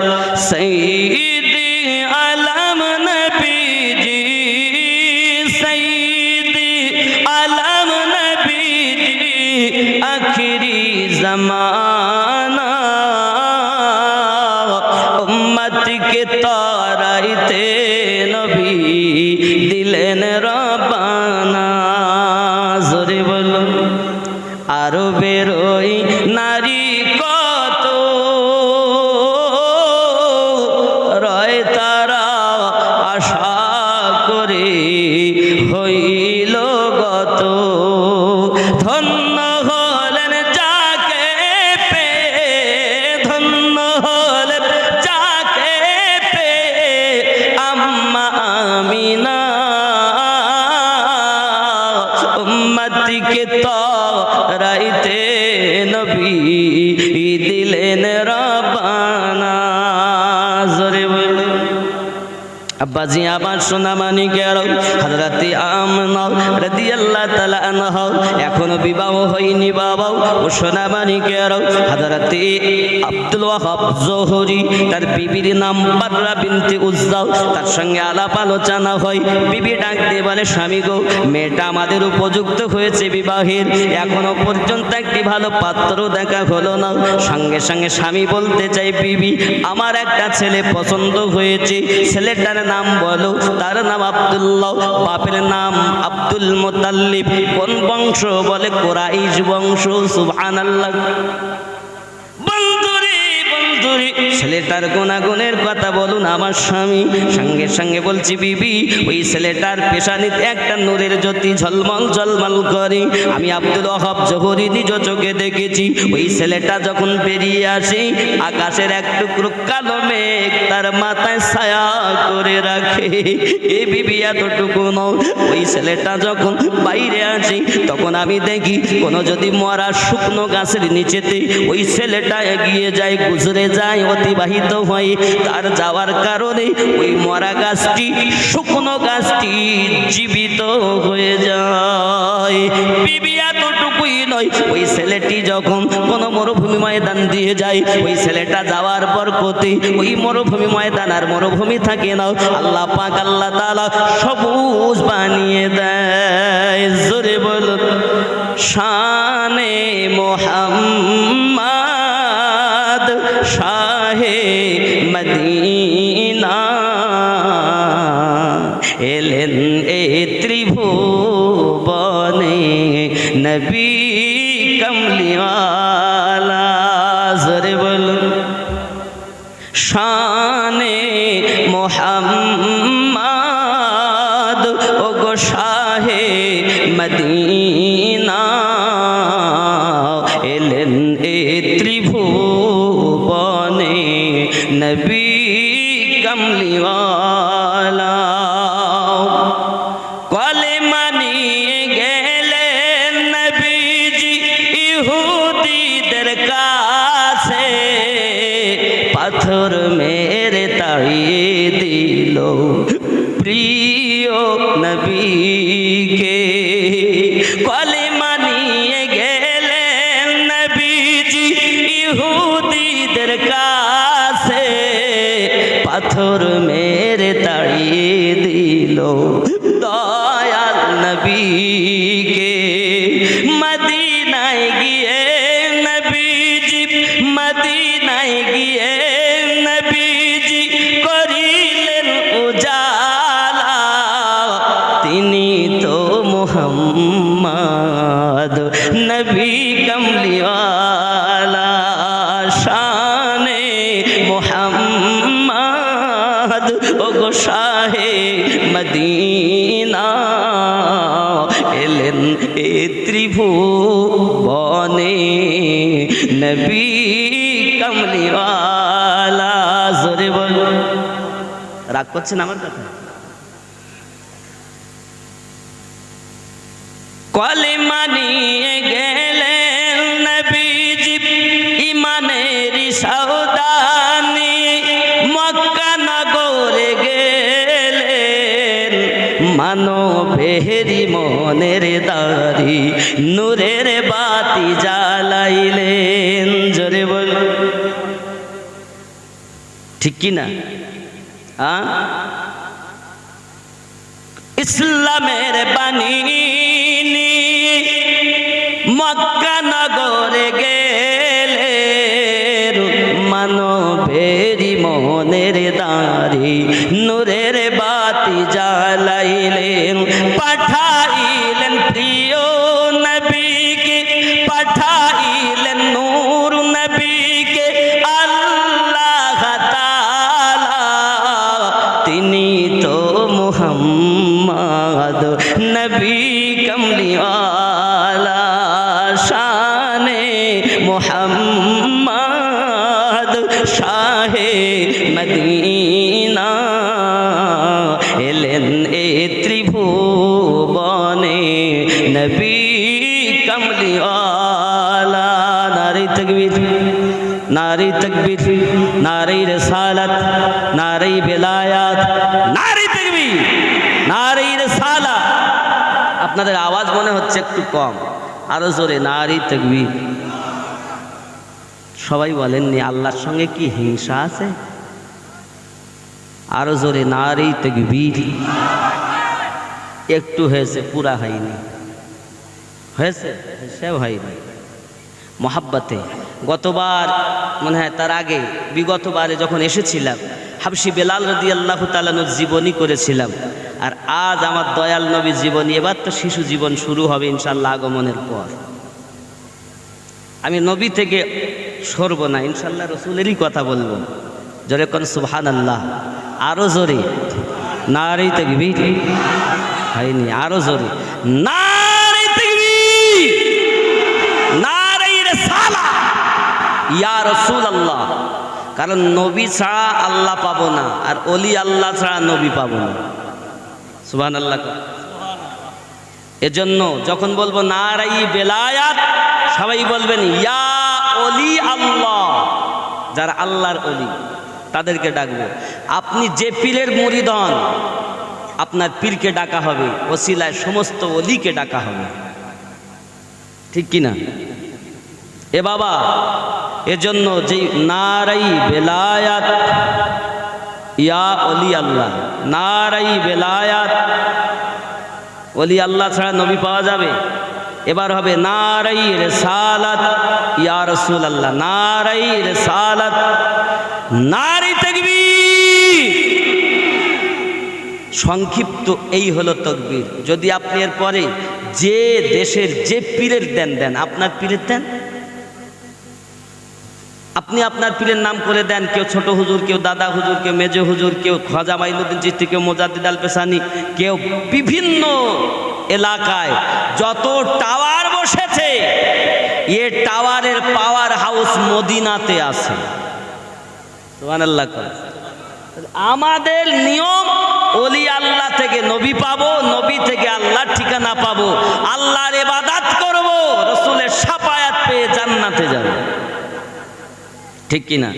সাইয়্যিদি আলম নবীজি, সাইয়্যিদি আলম নবীজি, আখিরি জামানা উম্মত কে তারাইতে নবী দিলেন রব্বানা। জোরে বলুন। আরো বেরোই নারী কত রয় তারা আশা করে হইল গত, ধন্য হলেন যাকে পে, ধন্য হলেন যাকে পে আম্মা আমিনা উম্মতকে তারাইতে নবী দিলেন রব্বানা। জোরে বলে। আব্বাজি আমার সোনা মানিকের হযরত আমিনা রাদিয়াল্লাহু তাআলা আনহা এখনো বিবাহ হয়নি বাবা। ও সোনা মানিকের হযরত আব্দুল ওয়াহাব জোহরি, তার বিবির নাম বাদরা বিনতে উজ্জা, তার সঙ্গে আলাপ আলোচনা হয়। বিবি ডাক দিয়ে বলে, স্বামী গো, মেয়েটা আমাদের উপযুক্ত হয়েছে বিবাহের, এখনো পর্যন্ত একটি ভালো পাত্র দেখা হলো না। সঙ্গে সঙ্গে স্বামী বলতে চাই, বিবি আমার একটা ছেলে পছন্দ হয়েছে, ছেলেটার নাম বলো। তার নাম আব্দুল্লাহ, বাপের নাম আব্দুল মুতাল্লিব। কোন বংশ? বলে কুরাইশ বংশ। সুবহানাল্লাহ। ছেলেটার গুণাগুণের কথা বলুন আমার স্বামী। সঙ্গে সঙ্গে বলছি, বিবি ওই ছেলেটার পেশানিতে একটা নূরের জ্যোতি ঝলমল ঝলমল করে। আমি আব্দুল ওয়াহাব জোহরি নিজ চোখে দেখেছি। ওই ছেলেটা যখন বেরিয়ে আসে, আকাশের এক টুকরো কালো মেঘ তার মাথায় ছায়া করে রাখে। এ বিবি এতটুকু নয়, ওই ছেলেটা যখন বাইরে আসে তখন আমি দেখি কোনো যদি মরা শুকনো গাছের নিচেতে ওই ছেলেটা এগিয়ে যায়, গুজরে যায়, অতিবাহিত হয়। তার যাওয়ার কারণে ওই মরা গাছটি, শুকনো গাছটি জীবিত হয়ে যায়। বিবি এতটুকুই নয়, ওই ছেলেটি যখন কোনো মরুভূমি ময়দান দিয়ে যায়, ওই ছেলেটা যাওয়ার পর কোথায় ওই মরুভূমি ময়দান আর মরুভূমি থাকে না, আল্লাহ পাক আল্লাহ তাআলা সবুজ বানিয়ে দেয়। জোরে বলুন। শানে মোহাম্মদ শাহে মদিনা এলেন এ ত্রিভুবনে নবী কমলিওয়ালা জোরে বলুন শানে মোহাম্মদ ও গো শাহে মদিনা এলেন এ ত্রিভুবনে নবী কমলিওয়ালা কলেমা নিয়ে গেলেন নবীজি ইহুদিদের কাছে পাথর মেরে তাড়িয়ে দিল প্রিয় নবীকে কলেমা নিয়ে গেলেন নবীজি ইহুদিদের কাছে পাথর মেরে তাড়িয়ে দিল দয়াল নবীকে মদিনায় গিয়ে নবীজি মদিনায় গিয়ে নবীজি করিলেন উজালা তিনি তো মুহাম্মদ নবী কমলিওয়ালা শানে মুহাম্মদ ও গো শাহে মদিনা এলেন এ ত্রিভুবনে নবী কমলিওয়ালা জোরে বলুন রাগ করছেন আমার কথা কলেমা নিয়ে গেলেন নবীজি ইমানের সওদা নিয়ে মক্কা নগরে গেলেন মানবেরি মনের দাড়ি নূরের বাতি জ্বালাইলেন জোরে বলুন ঠিক কি না ইসলামের বাণী মক্কা নগরে গেলেন মানবেরি মনের দাড়ি নূরের বাতি জ্বালাইলেন পাঠাইলেন প্রিয় নবীকে পাঠাইলেন নূর নবীকে আল্লাহ তাআলা তিনি তো মুহাম্মদ নবী কমলিওয়ালা শানে মুহাম্মদ শাহে মদিনা এলেন এ ত্রিভুবনে নবী কমলিওয়ালা নারে তাকবীর নারে তাকবীর নারে রিসালাত নারে বেলায়াত নারে তাকবীর নারে রিসালাত আপনাদের আওয়াজ মনে হচ্ছে একটু কম আরো জোরে নারে তাকবীর সবাই বলেননি আল্লাহর সঙ্গে কি হিংসা আছে আরো জোরে নারে তাকবীর একটু হয়েছে পুরা হয়নি হয়েছে সেও হয়নি মোহাব্বতে গতবার মনে হয় তার আগে বিগতবারে যখন এসেছিলাম হাবশি বেলাল রাদিয়াল্লাহু তাআলার জীবনী করেছিলাম আর আজ আমার দয়াল নবী জীবনী এবার তো শিশু জীবন শুরু হবে ইনশাআল্লাহ আগমনের পর আমি নবী থেকে সরব না ইনশাআল্লাহ রাসূলেরই কথা বলবো জোরে কোন সুবহানাল্লাহ আরো জোরে নারে তাকবীর হয়নি আরো জোরে নারে তাকবীর নারে রিসালাত ইয়া রাসূলুল্লাহ কারণ নবী ছাড়া আল্লাহ পাবো না আর ওলি আল্লাহ ছাড়া নবী পাবো না সুবহানাল্লাহ এজন্য যখন বলবো নারাই বেলায়াত সবাই বলবেন ইয়া ওলি আল্লাহ যারা আল্লাহর ওলি তাদেরকে ডাকবো আপনি যে পীরের মুরিদ হন আপনার পীরকে ডাকা হবে ওসিলায় সমস্ত ওলিকে ডাকা হবে ঠিক কি না এ বাবা এজন্য যে নারাই বেলায়াত ইয়া ওলি আল্লাহ নারাই বেলায়াত ওলি আল্লাহ ছাড়া নবী পাওয়া যাবে এবার হবে নারাই রিসালাত ইয়া রাসূলুল্লাহ, নারাই রিসালাত, নারে তাকবীর। সংক্ষিপ্ত এই হলো তাকবীর। যদি আপনি এর পরে যে দেশের যে পীরের দেন, আপনার পীরের দেন, আপনি আপনার পীরের নাম করে দেন, কেউ ছোট হুজুর, কেউ দাদা হুজুর, কেউ মেজো হুজুর, কেউ খাজা মাইনুদ্দিন চিশতি, কেউ মুজাদ্দিদ আল পেশানি, কেউ বিভিন্ন এলাকায় যত টাওয়ার বসেছে, এ টাওয়ারের পাওয়ার হাউস মদিনাতে আছে। সুবহানাল্লাহ। আমাদের নিয়ম ওলি আল্লাহ থেকে নবী পাবো, নবী থেকে আল্লাহর ঠিকানা পাবো, আল্লাহর ইবাদত করব, রাসূলের শাফায়াত পেয়ে জান্নাতে যাব। ঠিক কিনা?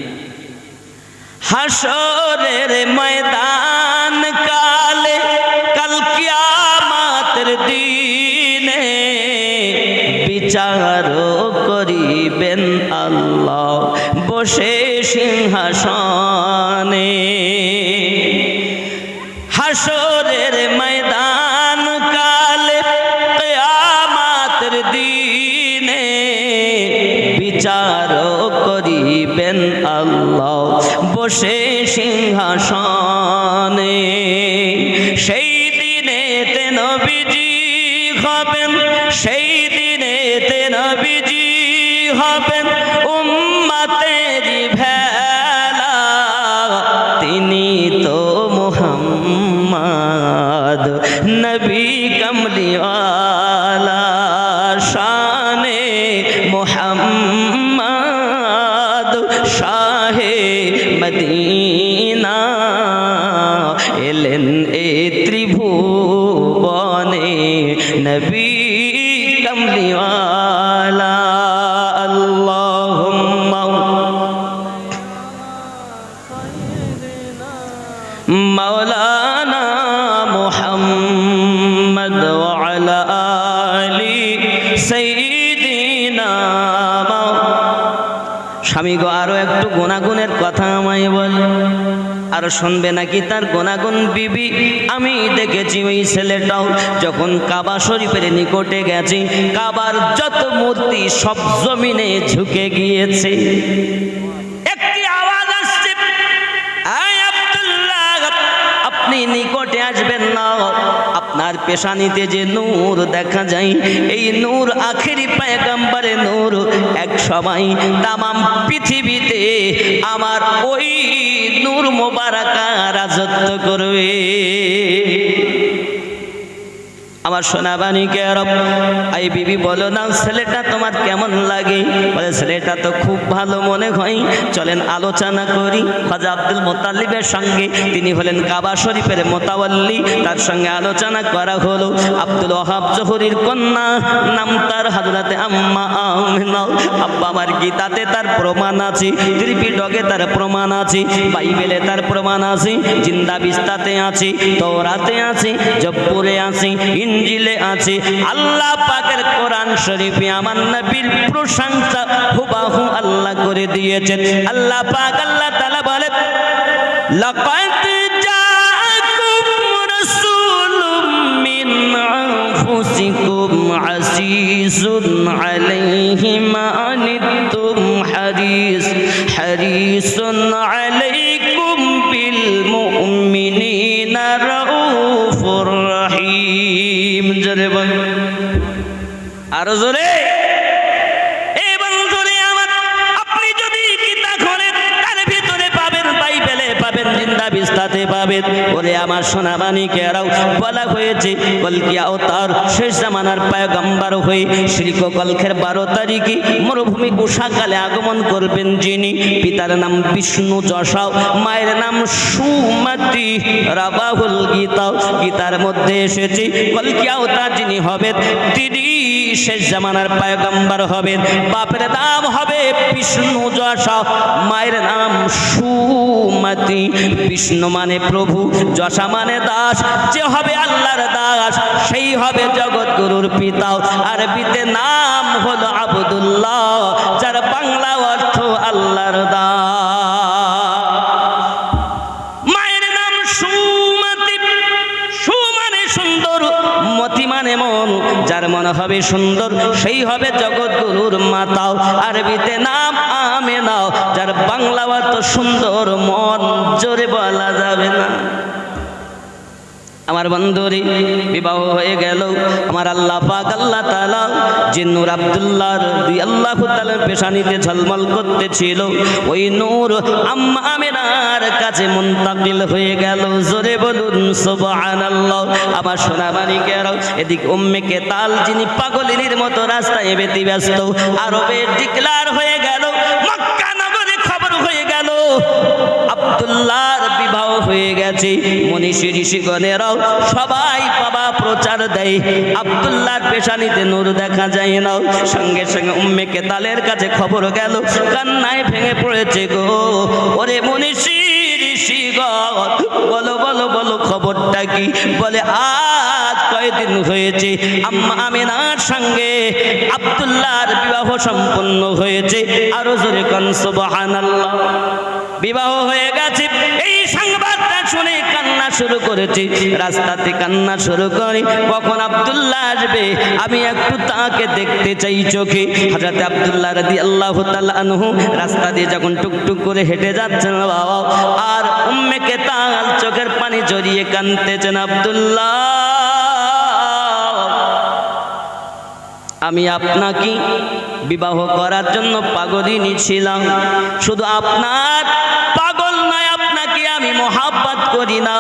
হাশরের ময়দান কালে, কাল কিয়ামতের দিনে বিচার করিবেন আল্লাহ বসে সিংহাসনে। হাশরের ময়দান কালে, কিয়ামতের দিনে বিচার করিবেন আল্লাহ বসে সিংহাসনে। সেই দিনেতে নবীজি হবেন, সেই দিনেতে নবীজি হবেন উম্মতের ভেলা, তিনি তো মুহাম্মদ নবী কমলিওয়ালা, শানে মুহাম্মদ শাহে মদিনা, এলেন এ ত্রিভুবনে নবী কমলিওয়ালা। আল্লাহুম্মা মাওলানা মুহাম্মদ ওয়া আলা আলি সাইয়্যিদিনা। স্বামী গো, আরো একটু গুনাগুনের কথা আমায় বল। আর শুনবে নাকি তার গুনাগুন? বিবি, আমি দেখেছি ওই ছেলেটাও যখন কাবা শরীফের নিকটে গেছে, কাবার যত মূর্তি সব জমিনে ঝুঁকে গিয়েছে। একটি আওয়াজ আসছে, আয় আব্দুল্লাহ, আপনি নিকটে আসবেন না। আপনার পেশানিতে যে নূর দেখা যায়, এই নূর আখেরি পয়গম্বরের নূর। এক সময় তামাম পৃথিবীতে আমার ওই নূর মোবারকা রাজত্ব করবে। আমার সোনাবাণীকে আরব এই বিবি বলো না, ছেলেটা তোমার কেমন লাগে? বলে ছেলেটা তো খুব ভালো মনে হয়, চলেন আলোচনা করি। খাজা আব্দুল মুত্তালিবের সঙ্গে, তিনি হলেন কাবা শরীফের মোতাওয়াল্লি, তার সঙ্গে আলোচনা করা হলো। আব্দুল ওয়াহাব জোহরির কন্যা, নাম তার হযরতে আম্মা আমিনা। আব্বা আমার গীতাতে তার প্রমাণ আছে, ত্রিপিটকে তার প্রমাণ আছে, বাইবেলে তার প্রমাণ আছে, জিন্দা বিস্তাতে আছে, তওরাতে আছে, জব্বুরে আছে, ইনজিলে আছে। আল্লাহ পাকের কোরআন শরীফে আমার নবীর প্রশংসা হুবাহু আল্লাহ করে দিয়েছেন। আল্লাহ পাক আল্লাহ তাআলা বলে, লাকাদ জাআকুম রাসূলুম মিন আনফুসিকুম আজিজুন আলাইহি মা আনিতুম হারিসুন আলাইকুম বিল মুমিনিনা রাউফুর রহিম। জোরে বল, আরো জোরে। এই বন্ধুরে আমার, আপনি যদি কিতাব খোলেন তার ভিতরে পাবেন, বাইবেলে পাবেন, জিন্দা বিস্তাতে পাবেন। ওরে আমার সোনাবাণীকেরাও বলা হয়েছে, কলকি আওতার শেষ জামানার পয়গম্বর হয়ে শিরক কলখের 12 তারিখে মরুভূমি উষাকালে আগমন করবেন যিনি। পিতার নাম বিষ্ণু যশাও, মায়ের নাম সুমতি। রাবাহুল গীতা, গীতার মধ্যে এসেছে কলকি আওতার যিনি হবেন তিনি শেষ জামানার পয়গম্বর হবেন। বাপের নাম হবে বিষ্ণু যশা, মায়ের নাম সুমতি। বিষ্ণু মানে প্রভু, যশা মানে দাস। যে হবে আল্লাহর দাস সেই হবে জগৎগুরুর পিতা। আরবিতে নাম হলো আব্দুল্লাহ, যার বাংলা অর্থ আল্লাহর দাস। মায়ের নাম সুমতি, সু মানে সুন্দর, মতি মানে মন, যার মন যেমন হবে সুন্দর সেই হবে জগৎগুরুর মাতাও। আরবিতে নাম আমেনা, যার বাংলা অত সুন্দর মন জোরে বলা যাবে না। আমার বন্ধুরে বিবাহ হয়ে গেল। আমার আল্লাহ পাক আল্লাহ তাআলা যে নূর আব্দুল্লাহর রাদিয়াল্লাহু তাআলার পেশানিতে ঝলমল করতেছিল, ওই নূর আম্মা আমিনার কাছে মুনতাকিল হয়ে গেল। জোরে বলুন সুবহানাল্লাহ। আমার সোনা মানিকেরাও, এদিক উম্মে কেতাল যিনি পাগলিনীর মতো রাস্তায় ব্যস্ত, আরবে ডিক্লার হয়ে গেল, মক্কা নগরে খবর হয়ে গেল আব্দুল্লাহর বিবাহ হয়ে গেছে। মনীষী ঋষিগণেরাও সবাই বাবা প্রচার দেয়, আব্দুল্লাহর পেশানিতে নূর দেখা যায় না। সঙ্গে সঙ্গে উম্মে কেতালের কাছে খবর গেল, কান্নায় ভেঙে পড়েছে গো। ওরে মনীষী ঋষিগণ, বলো বলো বলো খবরটা কি? বলে আজ কয়দিন হয়েছে আম্মা আমিনার সঙ্গে আব্দুল্লাহর বিবাহ সম্পন্ন হয়েছে। আরো জোরে কান সুবহানাল্লাহ। বিবাহ হয়ে গেছে, এই সংবাদটা শুনে কান্না শুরু করেছে। রাস্তাতে কান্না শুরু করে, কখন আব্দুল্লাহ আসবে, আমি একটু তাকে দেখতে চাই চোখে। হযরত আব্দুল্লাহ রাদিয়াল্লাহু তাআলা আনহু রাস্তা দিয়ে যখন টুকটুক করে হেঁটে যাচ্ছেন বাবা, আর উম্মে কেতাল চোখের পানি জড়িয়ে কাঁদতেছেন, আব্দুল্লাহ আমি আপনাকে বিবাহ করার জন্য পাগলিনী ছিলাম, শুধু আপনার পাগল নয়, আপনাকে আমি মহাব্বত করি না।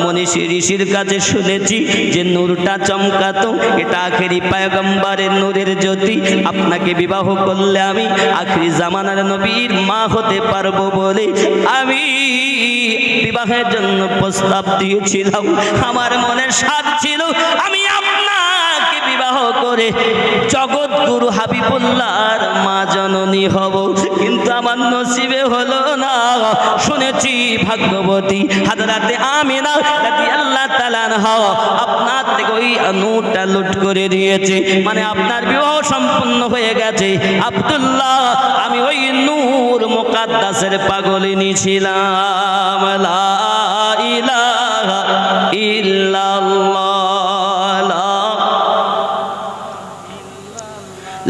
মনীষী ঋষির কাছে শুনেছি যে নূরটা চমকাতো, এটা আখেরি পয়গম্বরের নূরের জ্যোতি। আপনাকে বিবাহ করলে আমি আখেরি জামানার নবীর মা হতে পারবো বলে আমি বিবাহের জন্য প্রস্তাব দিয়েছিলাম। আমার মনের স্বাদ ছিল আমি আপনাকে বিবাহ করে জগৎগুরু হাবিবুল্লাহর মা জননী হব, কিন্তু আমার নসিবে হলো না। শুনেছি ভাগ্যবতী হযরতে আমিনা রাদিয়াল্লাহু তাআলা আনহা আপনার থেকে ওই নূরটা লুট করে দিয়েছে, মানে আপনার বিবাহ সম্পূর্ণ হয়ে গেছে। আব্দুল্লাহ আমি ওই নূর মুকাদ্দাসের পাগলিনী ছিলাম। লা ইলাহা ইল্লাল্লাহ,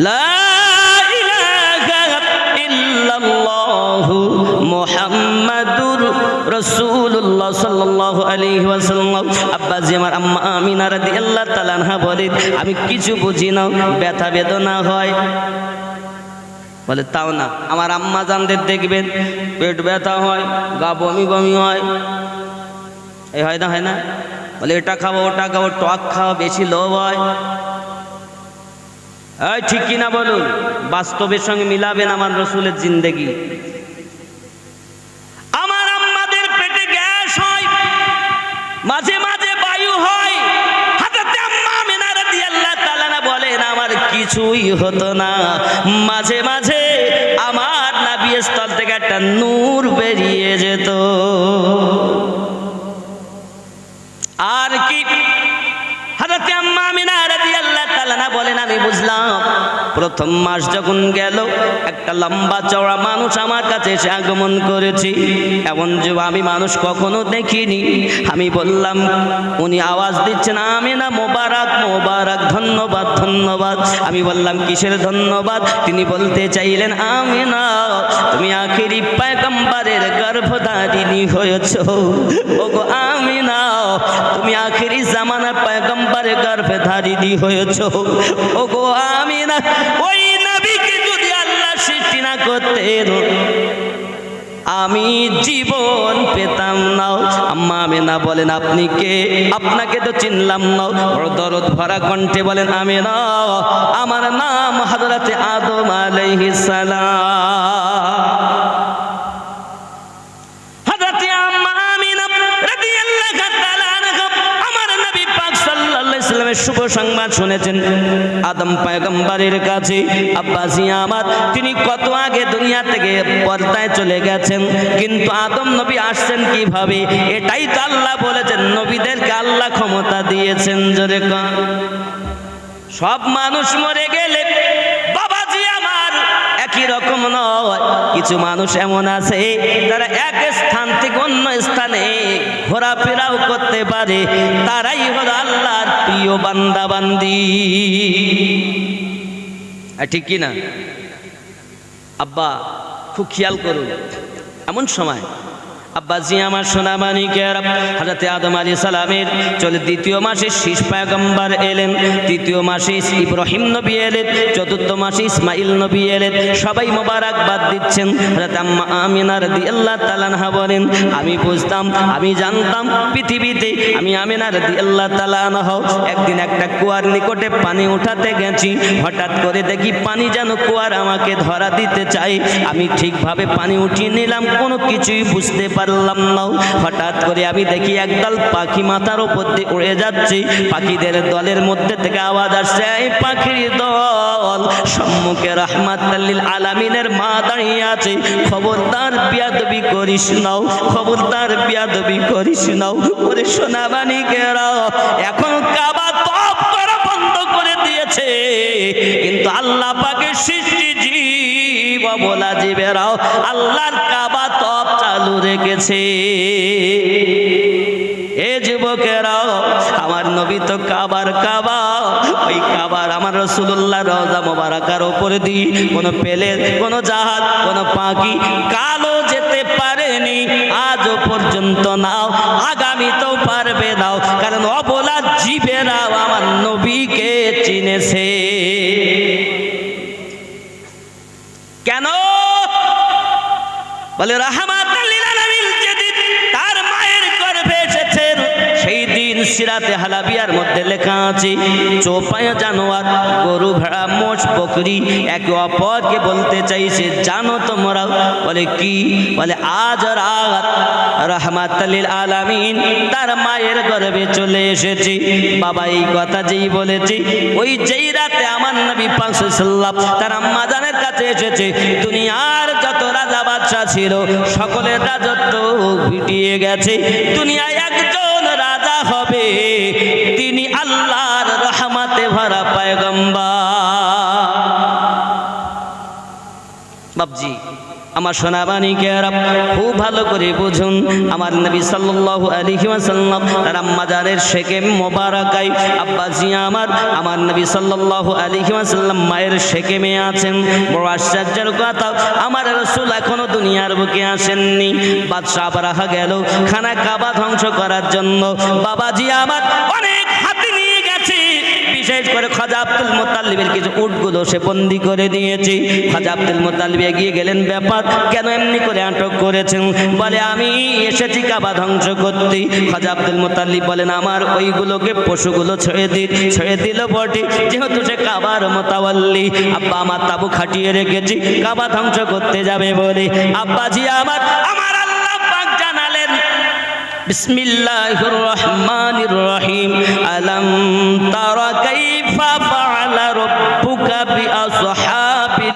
লা ইলাহা ইল্লাল্লাহু মুহাম্মাদুর রাসূলুল্লাহ সাল্লাল্লাহু আলাইহি ওয়াসাল্লাম। আব্বাজি আমার আম্মা আমিনা রাদিয়াল্লাহু তাআলা আনহা বলেন, আমি কিছু বুঝি না, ব্যথা বেদনা হয়। বলে তাও না, আমার আম্মা জানদের দেখবেন পেট ব্যথা হয়, গা বমি বমি হয়, এই হয় না, হয় না? বলে এটা খাবো ওটা খাবো, টক খাওয়া, বেশি লোভ হয়। এই ঠিক কিনা বলুন, বাস্তবের সঙ্গে মিলাবেন আমার রাসূলের জিন্দেগি। আমার আম্মাদের পেটে গ্যাস হয়, মাঝে মাঝে বায়ু হয়। হযরত আম্মা আমিনা রাদিয়াল্লাহু তাআলা বলেন আমার কিছুই হতো না, মাঝে মাঝে আমার নাভির স্থল থেকে একটা নূর বেরিয়ে যেত। আর কি হযরত আম্মা আমিনা রাদিয়াল্লাহু তাআলা বলেন আমি বুঝলাম, প্রথম মাস যখন গেল একটা লম্বা চওড়া মানুষ আমার কাছে এসে আগমন করেছে। এমন যে আমি মানুষ কখনো দেখিনি। আমি বললাম, উনি আওয়াজ দিচ্ছেন আমিনা মোবারক মোবারক, ধন্যবাদ ধন্যবাদ। আমি বললাম কিসের ধন্যবাদ? তিনি বলতে চাইলেন আমিনা তুমি আখেরি পয়গম্বরের গর্ভধারিণী হয়েছো। ওগো আমিনা তুমি আখেরি জামানার পয়গম্বরের গর্ভধারিণী হয়েছো। ওগো আমিনা ওই নবীকে যদি আল্লাহ সৃষ্টি না করতেন আমি জীবন পেতাম না। আম্মা আমিনা বলেন আপনি কে? আপনাকে তো চিনলাম না। বড় দরদ ভরা কণ্ঠে বলেন আমিনা আমার নাম হযরতে আদম আলাইহিস সালাম। হযরতে আম্মা আমিনা রাদিয়াল্লাহু তাআলা আনহা আমার নবী পাক সাল্লাল্লাহু আলাইহি সাল্লামের শুভ সংবাদ শুনেছেন আদম পয়গম্বরের কাছে। আব্বাজি আমার তিনি কত আগে দুনিয়া থেকে পর্দায় চলে গেছেন, কিন্তু আদম নবী আসছেন কিভাবে? এটাই তো আল্লাহ বলেছেন, নবীদেরকে আল্লাহ ক্ষমতা দিয়েছেন। জোরে কর। সব মানুষ মরে গেলে বাবাজি আমার একই রকম নয়। কিছু মানুষ এমন আছে যারা এক স্থান স্থান থেকে অন্য স্থানে ঘোরাফেরাও করতে পারে, তারাই হলো আল্লাহর প্রিয় বান্দা বান্দি। ঠিক কি না? আব্বা খুব খেয়াল করুন, এমন সময় আব্বাজি আমার সোনা মানিকের হযরতে আদম আলাইহিস সালামের চলে দ্বিতীয় মাসে শীষ পয়গম্বর এলেন, তৃতীয় মাসে ইব্রাহিম নবী এলেন, চতুর্থ মাসে ইসমাইল নবী এলেন। সবাই মোবারকবাদ দিচ্ছেন। হযরত আম্মা আমিনা রাদিয়াল্লাহু তাআলা আনহা বলেন, আমি বুঝতাম, আমি জানতাম পৃথিবীতে আমি আমিনা রাদিয়াল্লাহু তাআলা আনহা একদিন একটা কুয়ার নিকটে পানি উঠাতে গেছি, হঠাৎ করে দেখি পানি যেন কুয়ার আমাকে ধরা দিতে চাই। আমি ঠিকভাবে পানি উঠিয়ে নিলাম, কোনো কিছুই বুঝতে পারলাম না। হঠাৎ করে আমি দেখি একদল পাখি মাথার উপর দিয়ে উড়ে যাচ্ছে। পাখিদের দলের মধ্যে থেকে আওয়াজ আসছে, এই পাখির দল সম্মুখে রাহমাতাল লিল আলামিনের মা দাঁড়িয়ে আছে, খবরদার বিয়াদবি করিস না, খবরদার বিয়াদবি করিস না। ওরে সোনা মানিকেরা, এখন কাবা তওয়াফ করা বন্ধ করে দিয়েছে, কিন্তু আল্লাহ পাকের সৃষ্টি জীব বলা জীবেরাও আল্লাহর কাবা তওয়াফ চালু রেখেছে। এ যুবকেরাও, আমার নবী তো কাবার কাবা, ওই কাবার আমার রাসূলুল্লাহ রওজা মোবারকার উপরে দিয়ে কোনো প্লেন, কোনো জাহাজ, কোনো পাখি কালো যেতে পারেনি আজও পর্যন্ত, নাও আগামীতেও পারবে নাও, কারণ অবলা জীবেরাও আমার নবীকে চিনেছে। কেন? বলে রাহমাতুল লিল আলামিন যেদিন তার মায়ের গর্ভে এসেছেন, সেই দিন সিরাতে হালাবিয়ার মধ্যে লেখা আছে, চৌপায়া জানোয়ার, গরু, ভেড়া, মোষ, বকরি একে অপরকে বলতে চাইছে, জানো তোমরা? বলে কি? বলে আজ রাত রাহমাতুল লিল আলামিন তার মায়ের গর্ভে চলে এসেছে। বাবা এই কথা যেই বলেছে, ওই যেই রাতে আমার নবী পাক সাল্লাল্লাহু আলাইহি ওয়াসাল্লাম তার আম্মা জানের কাছে এসেছে, দুনিয়ার যত রাজা বাদশা ছিল সকলের রাজত্ব ভিটিয়ে গেছে। দুনিয়ায় একজন রাজা হবে, তিনি আল্লাহর রহমতে ভরা পয়গম্বর। বাবজি আমার সোনাবাণীকেরা খুব ভালো করে বুঝুন, আমার নবী সাল্লাল্লাহু আলাইহি ওয়াসাল্লাম তার আম্মা জানের শেকেম মোবারকায় আব্বাজি আমার নবী সাল্লাল্লাহু আলাইহি ওয়াসাল্লাম মায়ের শেকেমে আছেন। বড় আশ্চর্যের কথা, আমার রাসূল এখনো দুনিয়ার বুকে আসেননি। বাদশা বারাহা গেল খানা কাবা ধ্বংস করার জন্য। বাবাজি আমার অনেক হাতি নিয়ে গেছে, বিশেষ করে খাজা আব্দুল মুত্তালিবের কিছু উটগুলো সে বন্দি করে দিয়েছে। খাজা আব্দুল মুত্তালিব এগিয়ে গেলেন, ব্যাপার কেন এমনি করে আটক করেছেন? বলে আমি এসেছি কাবা ধ্বংস করতে। খাজা আব্দুল মুত্তালিব বলেন, আমার ওইগুলোকে পশুগুলো ছেড়ে দিল বটে, যেহেতু সে কাবার মোতাওয়াল্লি। আব্বা আমার তাবু খাটিয়ে রেখেছি কাবা ধ্বংস করতে যাবে বলে। আব্বাজি আমার আল্লাহ পাক জানালেন, বিসমিল্লাহির রহমানির রহিম, আলাম তারা কাইফা ফাআলা রাব্বুকা বিআসহাব